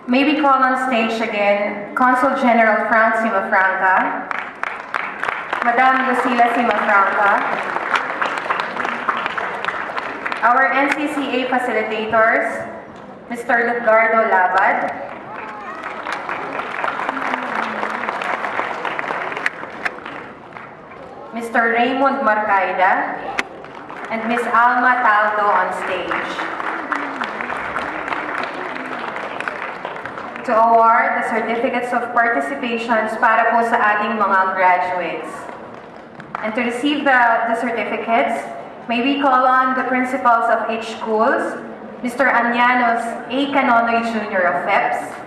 May we call on stage again Consul General Frank Simafranca, Madam Lucila Simafranca, our NCCA facilitators, Mr. Lutgardo Labad, Mr. Raymond Marcaida, and Ms. Alma Taldo on stage to award the certificates of participations para po sa ating mga graduates. And to receive the certificates, may we call on the principals of each schools, Mr. Anyanos A. Canonoy Jr. of FEPS,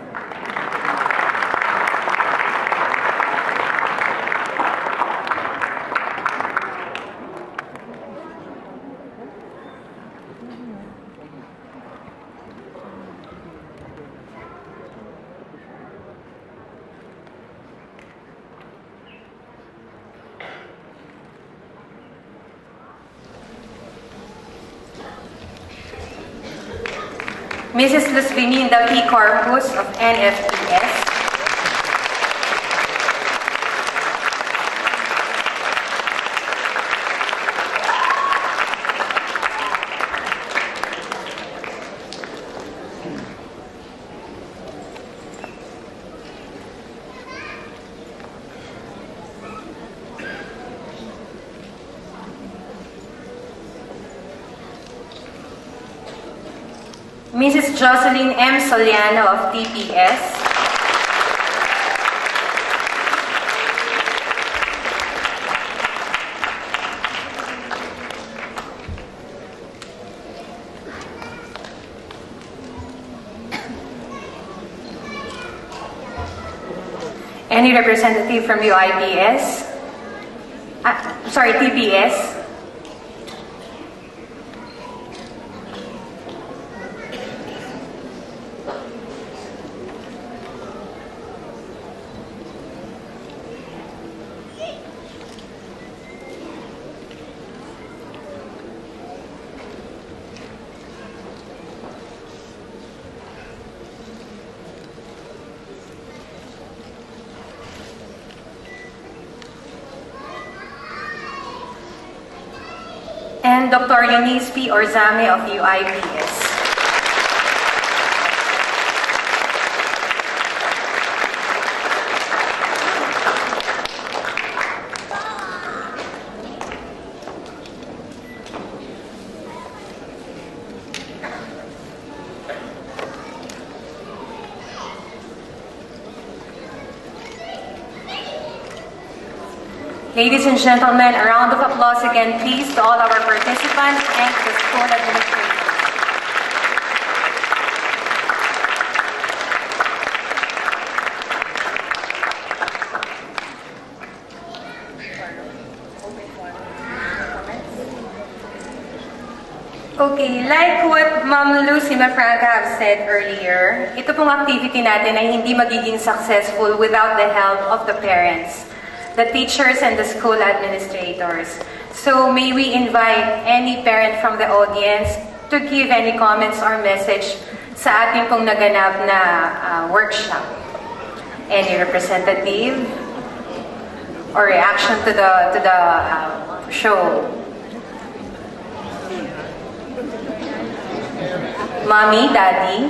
Mrs. Luz Beninda P. Corpus of NFES, Mrs. Jocelyn M. Soliano of TPS, any representative from UIPS, TPS, and Dr. Eunice P. Orzame of UIPS. Ladies and gentlemen, a round of applause again, please, to all our participants and to the school administrators. Okay, like what Ma'am Lucy Mafranca have said earlier, ito pong activity natin ay hindi magiging successful without the help of the parents, the teachers, and the school administrators. So may we invite any parent from the audience to give any comments or message sa ating pong naganap na workshop. Any representative or reaction to the show? Mommy, Daddy?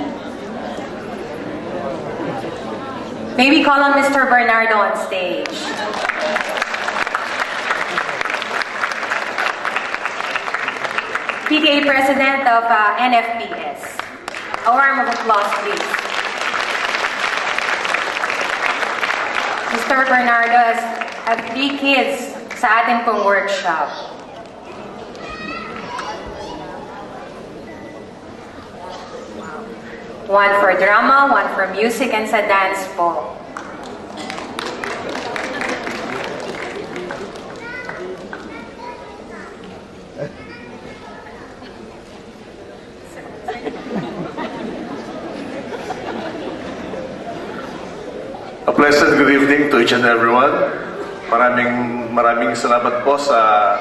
May we call on Mr. Bernardo on stage? PTA President of NFPS. A round of applause, please. Mr. Bernardo has 3 kids sa ating pong workshop. One for drama, one for music, and sa dance po. A pleasant good evening to each and everyone. Maraming salamat po sa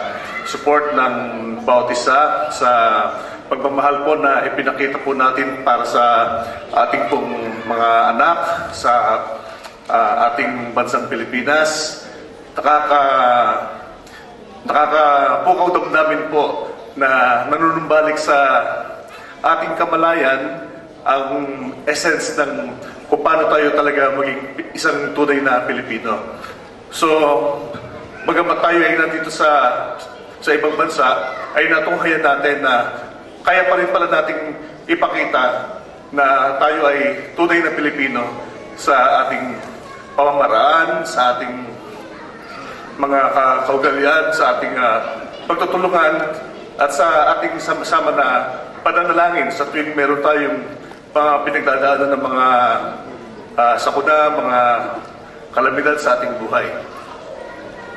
support ng bawat isa, sa pagmamahal po na ipinakita po natin para sa ating pong mga anak sa ating bansang Pilipinas. Nakakapukaw damdamin po na nanunumbalik sa ating kamalayan ang essence ng kung paano tayo talaga maging isang tunay na Pilipino. So, bagamat tayo ay nandito sa ibang bansa, ay natunghayan natin na kaya pa rin pala nating ipakita na tayo ay tunay na Pilipino sa ating pamamaraan, sa ating mga kaugalian, sa ating pagtutulungan at sa ating sama-sama na pananalangin sa tuwing meron tayong mga pinagdadaanan ng mga sakuna, mga kalamidad sa ating buhay.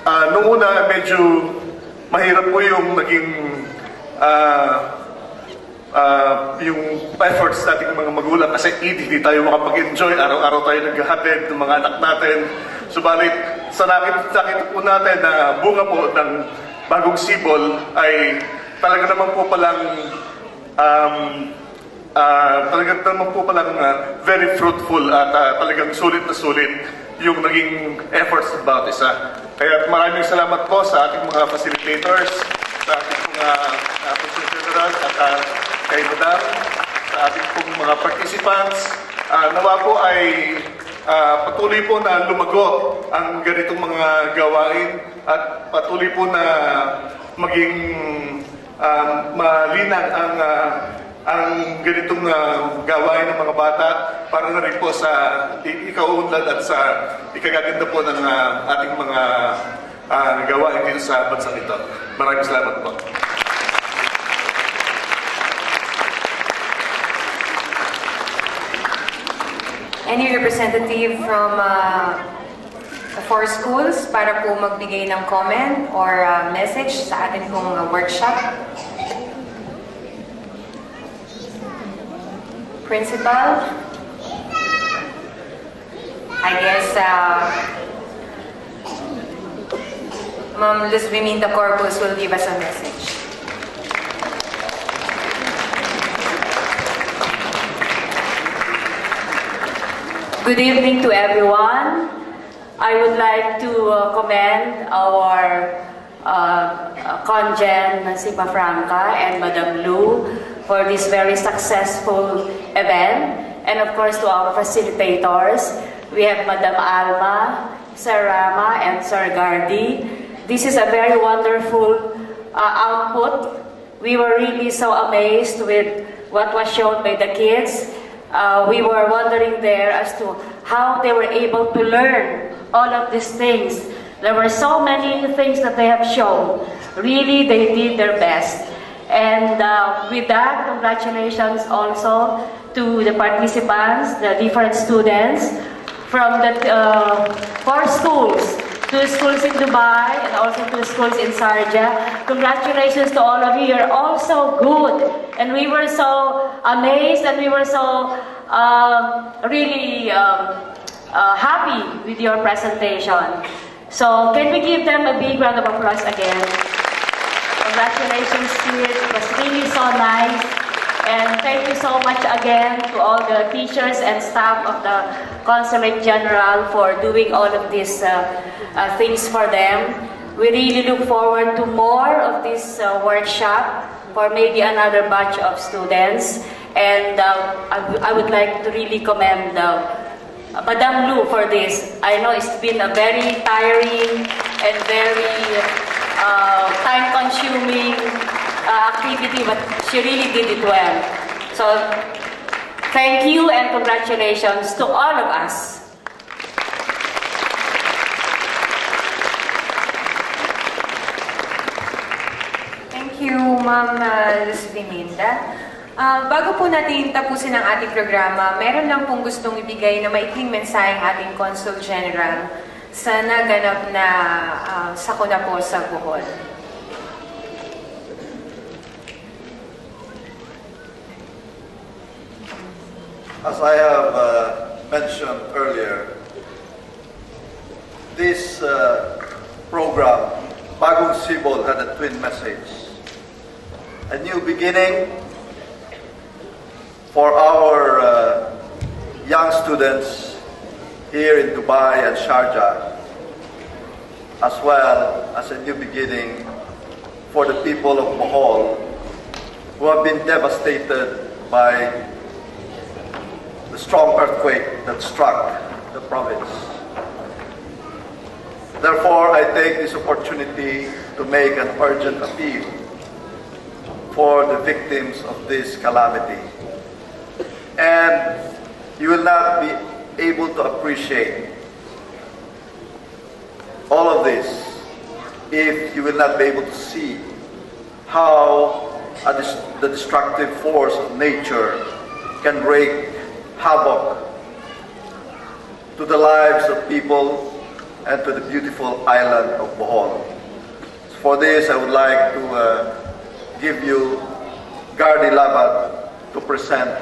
Noong una, medyo mahirap po yung naging yung efforts nating mga magulang kasi hindi tayo makapag-enjoy. Araw-araw tayo naghahatid ng mga anak natin. Subalit, sa nakita po natin na bunga po ng Bagong Sibol ay talaga naman po palang very fruitful at talagang sulit na sulit yung naging efforts ng bawat isa. Kaya maraming salamat po sa ating mga facilitators, sa ating mga Consulate General at kay Madam, sa ating pong mga participants. Nawa po ay patuloy po na lumago ang ganitong mga gawain at patuloy po na maging malinang ang ganitong gawain ng mga bata para na rin po sa ikaunlad at sa ikagaganda po ng ating mga gawain dito sa bansang ito. Maraming salamat po. Any representative from the four schools para po magbigay ng comment or message sa ating pong workshop? Principal? I guess Ma'am Luz Biminda Corpus will give us a message. Good evening to everyone. I would like to commend our Congen Sigma Franca and Madam Lu for this very successful event, and of course to our facilitators. We have Madam Alma, Sir Rama, and Sir Gardi. This is a very wonderful output. We were really so amazed with what was shown by the kids. We were wondering there as to how they were able to learn all of these things. There were so many things that they have shown. Really, they did their best. And with that, congratulations also to the participants, the different students from the 4 schools, 2 schools in Dubai and also 2 schools in Sharjah. Congratulations to all of you. You're all so good. And we were so amazed and we were so really happy with your presentation. So can we give them a big round of applause again? Congratulations, kids. It was really so nice. And thank you so much again to all the teachers and staff of the Consulate General for doing all of these things for them. We really look forward to more of this workshop for maybe another batch of students. And I would like to really commend Madam Lu for this. I know it's been a very tiring and very time-consuming activity, but she really did it well. So, thank you and congratulations to all of us. Thank you, Ma'am Luz Biminda. Bago po natin tapusin ang ating programa, meron lang pong gustong ibigay na maikling mensahe ang ating Consul General sa naganap na sakuna po sa Bohol. As I have mentioned earlier, this program, Bagong Sibol, had a twin message. A new beginning for our young students. students here in Dubai and Sharjah, as well as a new beginning for the people of Bohol who have been devastated by the strong earthquake that struck the province. Therefore, I take this opportunity to make an urgent appeal for the victims of this calamity. And you will not be able to appreciate all of this if you will not be able to see how the destructive force of nature can wreak havoc to the lives of people and to the beautiful island of Bohol. For this, I would like to give you Gardi Labat to present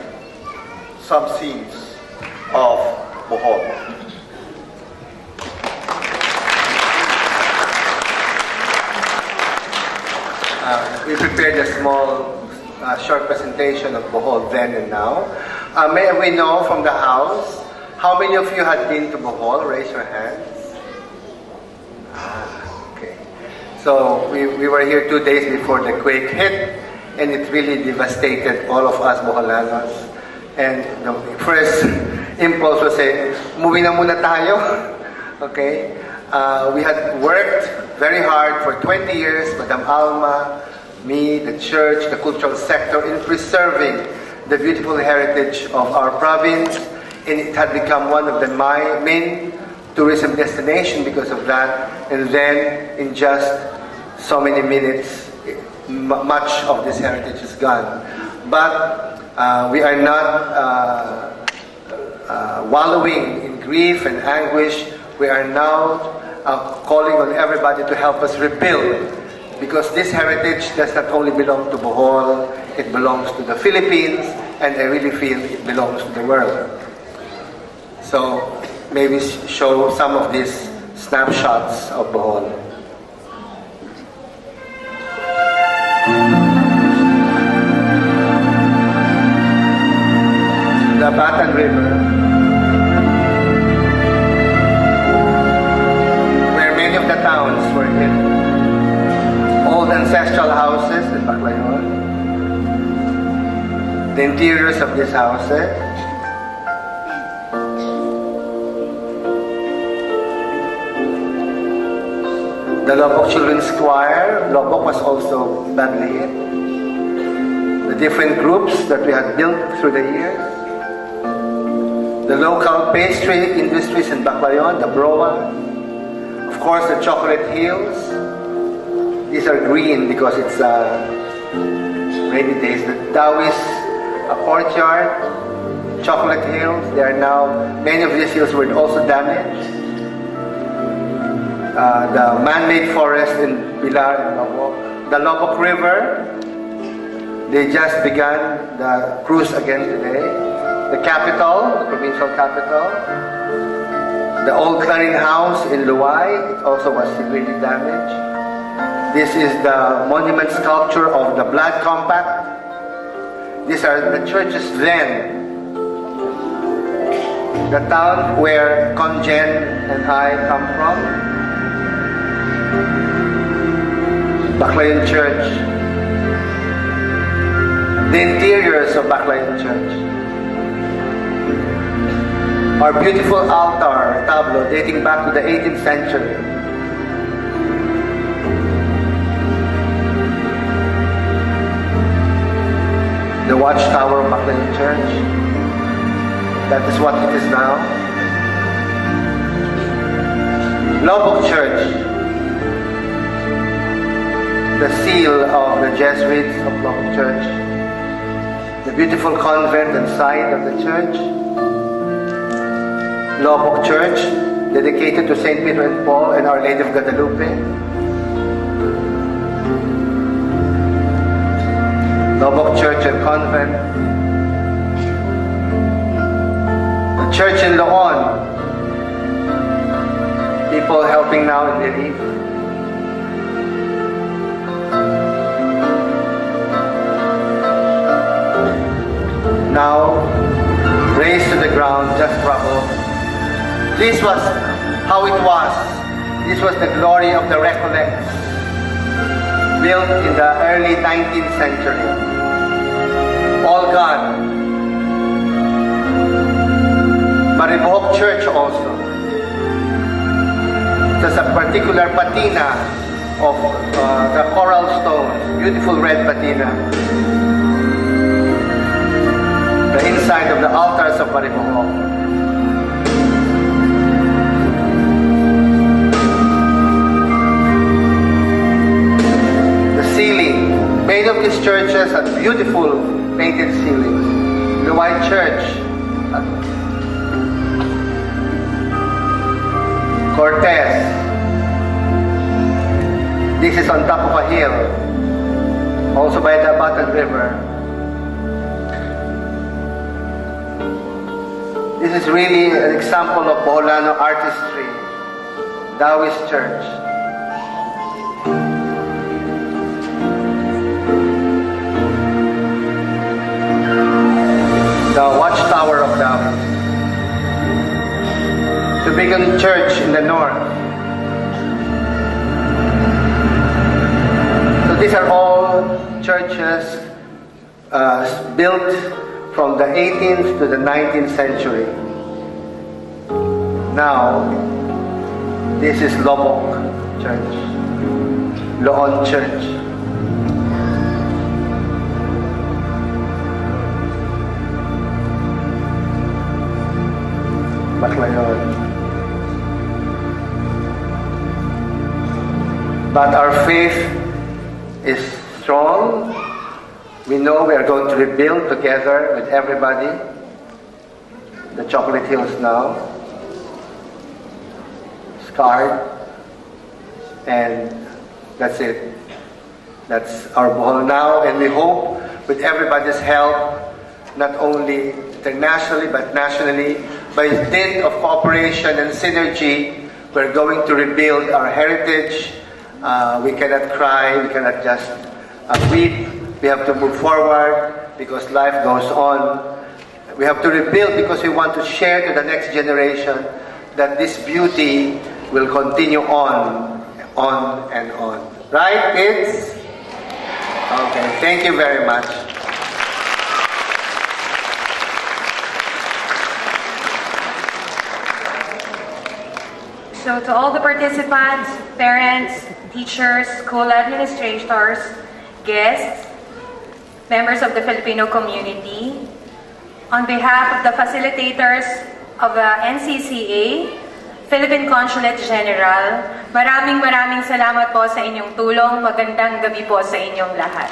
some scenes of Bohol. We prepared a small, short presentation of Bohol then and now. May we know from the house, how many of you had been to Bohol? Raise your hands. Okay. So we were here 2 days before the quake hit, and it really devastated all of us Boholanos. And the first impulse was say, umuwi na muna tayo. Okay? We had worked very hard for 20 years, Madam Alma, me, the church, the cultural sector, in preserving the beautiful heritage of our province. And it had become one of the main tourism destination because of that. And then, in just so many minutes, much of this heritage is gone. But we are not wallowing in grief and anguish. We are now calling on everybody to help us rebuild, because this heritage does not only belong to Bohol, it belongs to the Philippines, and I really feel it belongs to the world. So maybe show some of these snapshots of Bohol. The Batan River, where many of the towns were hit. Old ancestral houses in Baclayon. The interiors of these houses. The Lobok Children's Choir. Lobok was also badly hit. The different groups that we had built through the years. The local pastry industries in Baclayon, the Broa. Of course, the chocolate hills. These are green because it's rainy days. The Taoist courtyard, chocolate hills. They are now, many of these hills were also damaged. The man-made forest in Pilar and Lobok. The Lobok River, they just began the cruise again today. The capital, the provincial capital. The old Clarin House in Luay, it also was severely damaged. This is the monument sculpture of the Blood Compact. These are the churches then. The town where Conjen and I come from. Baclayon Church. The interiors of Baclayon Church. Our beautiful altar tableau dating back to the 18th century. The watchtower of Baclayon Church. That is what it is now. Lobok Church. The seal of the Jesuits of Lobok Church. The beautiful convent inside of the church. Lobok Church, dedicated to St. Peter and Paul and Our Lady of Guadalupe. Lobok Church and Convent. The church in Loon. People helping now in relief. Now, raised to the ground, just rubble. This was how it was. This was the glory of the Recollects, built in the early 19th century. All gone. Maribohok Church also. There's a particular patina of the coral stones, beautiful red patina. The inside of the altars of Maribohok. The ceiling, many of these churches had beautiful painted ceilings. The white church, Cortez. This is on top of a hill, also by the Batan River. This is really an example of Boholano artistry, Taoist church. The watchtower of Taoist. The Bagong church in the north. So these are all churches built from the 18th to the 19th century. Now, this is Lobok Church, Loon Church. Baclayon. But our faith is strong. We know we are going to rebuild together with everybody the Chocolate Hills now, scarred, and that's it. That's our Bohol now, and we hope with everybody's help, not only internationally but nationally, by dint of cooperation and synergy, we're going to rebuild our heritage. We cannot cry, we cannot just weep. We have to move forward because life goes on. We have to rebuild because we want to share to the next generation that this beauty will continue on and on. Right, kids? Okay, thank you very much. So to all the participants, parents, teachers, school administrators, guests, members of the Filipino community, on behalf of the facilitators of the NCCA, Philippine Consulate General, maraming salamat po sa inyong tulong. Magandang gabi po sa inyong lahat.